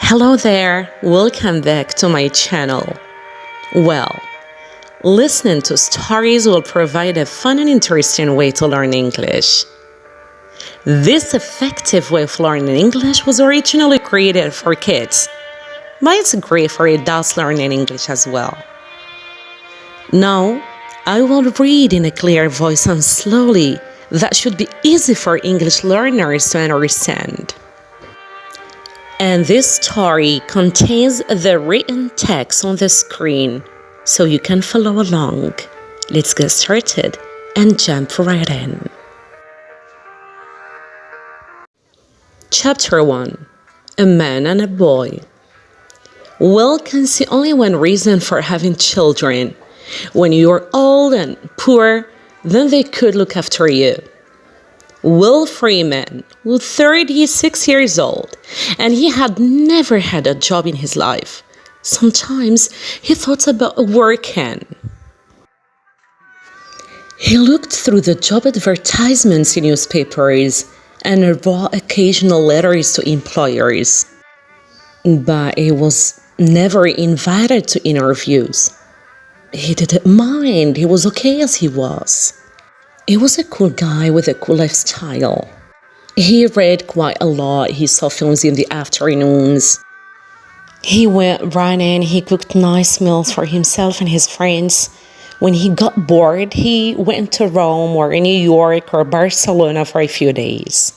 Hello there, welcome back to my channel. Well, listening to stories will provide a fun and interesting way to learn English. This effective way of learning English was originally created for kids, but it's great for adults learning English as well. Now, I will read in a clear voice and slowly. That should be easy for English learners to understand. And this story contains the written text on the screen, so you can follow along. Let's get started and jump right in. Chapter 1. A Man and a Boy. Will can see only one reason for having children. When you're old and poor, then they could look after you. Will Freeman was 36 years old, and he had never had a job in his life. Sometimes he thought about working. He looked through the job advertisements in newspapers and wrote occasional letters to employers. But he was never invited to interviews. He didn't mind, he was okay as he was. He was a cool guy with a cool lifestyle. He read quite a lot, he saw films in the afternoons. He went running, he cooked nice meals for himself and his friends. When he got bored, he went to Rome or New York or Barcelona for a few days.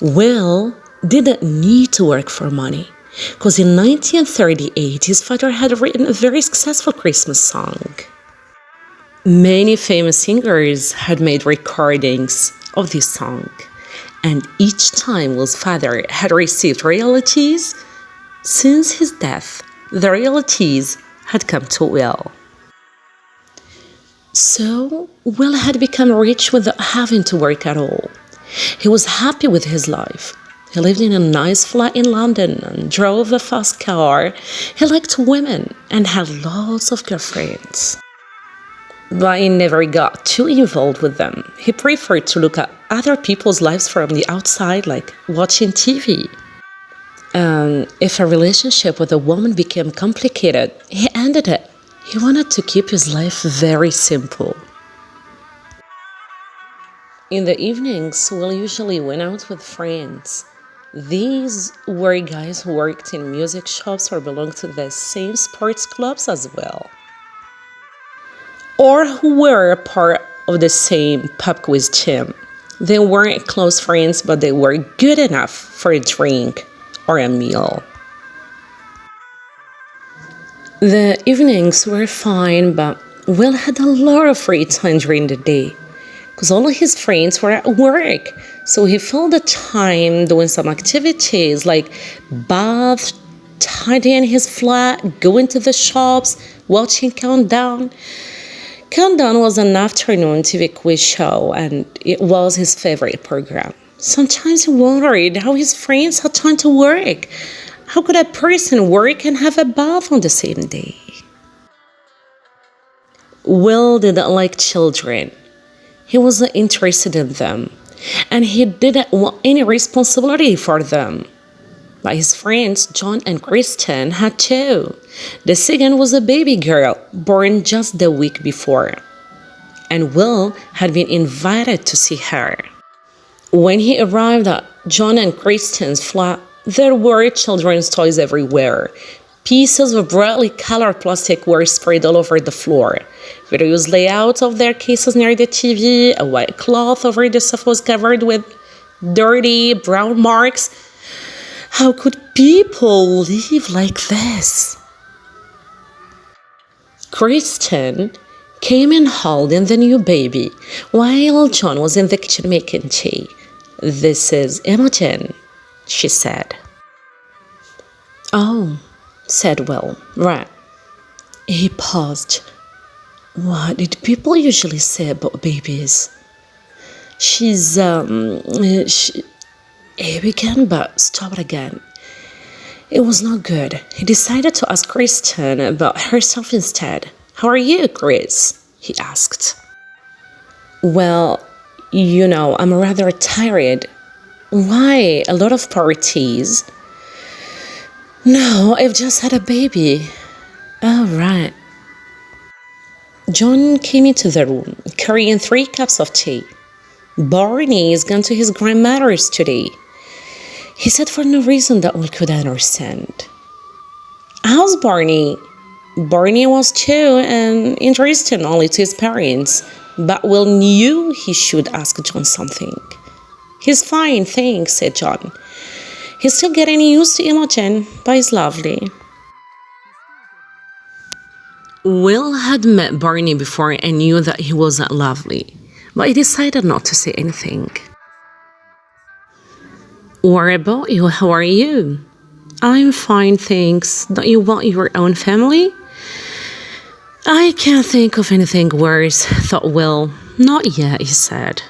Will didn't need to work for money, because in 1938 his father had written a very successful Christmas song. Many famous singers had made recordings of this song, and each time Will's father had received royalties, since his death, the royalties had come to Will. So, Will had become rich without having to work at all. He was happy with his life. He lived in a nice flat in London and drove a fast car. He liked women and had lots of girlfriends. But he never got too involved with them. He preferred to look at other people's lives from the outside, like watching TV. And if a relationship with a woman became complicated, he ended it. He wanted to keep his life very simple. In the evenings, Will usually went out with friends. These were guys who worked in music shops or belonged to the same sports clubs as well, or who were a part of the same pub quiz team. They weren't close friends, but they were good enough for a drink or a meal. The evenings were fine, but Will had a lot of free time during the day, because all of his friends were at work. So he filled the time doing some activities like bath, tidying his flat, going to the shops, watching Countdown. Countdown was an afternoon TV quiz show, and it was his favorite program. Sometimes he wondered how his friends had time to work. How could a person work and have a bath on the same day? Will didn't like children. He wasn't interested in them, and he didn't want any responsibility for them. But his friends, John and Kristen, had two. The second was a baby girl, born just the week before, and Will had been invited to see her. When he arrived at John and Kristen's flat, there were children's toys everywhere. Pieces of brightly colored plastic were spread all over the floor. Various layouts of their cases near the TV, a white cloth over the sofa was covered with dirty brown marks. How could people live like this? Kristen came in holding the new baby, while John was in the kitchen making tea. "This is Imogen," she said. "Oh," said Will, "right." He paused. What did people usually say about babies? He began, but stopped again. It was not good. He decided to ask Kristen about herself instead. "How are you, Chris?" he asked. "Well, I'm rather tired." "Why? A lot of parties?" No, I've just had a baby. Oh, right. John came into the room, carrying 3 cups of tea. Barney is gone to his grandmother's today. He said for no reason that we could understand. How's Barney? Barney was too, and interested only to his parents, but Will knew he should ask John something. He's fine, thanks, said John. He's still getting used to Imogen, but he's lovely. Will had met Barney before and knew that he wasn't lovely, but he decided not to say anything. What about you? How are you? I'm fine, thanks. Don't you want your own family? I can't think of anything worse, thought Will. Not yet, he said.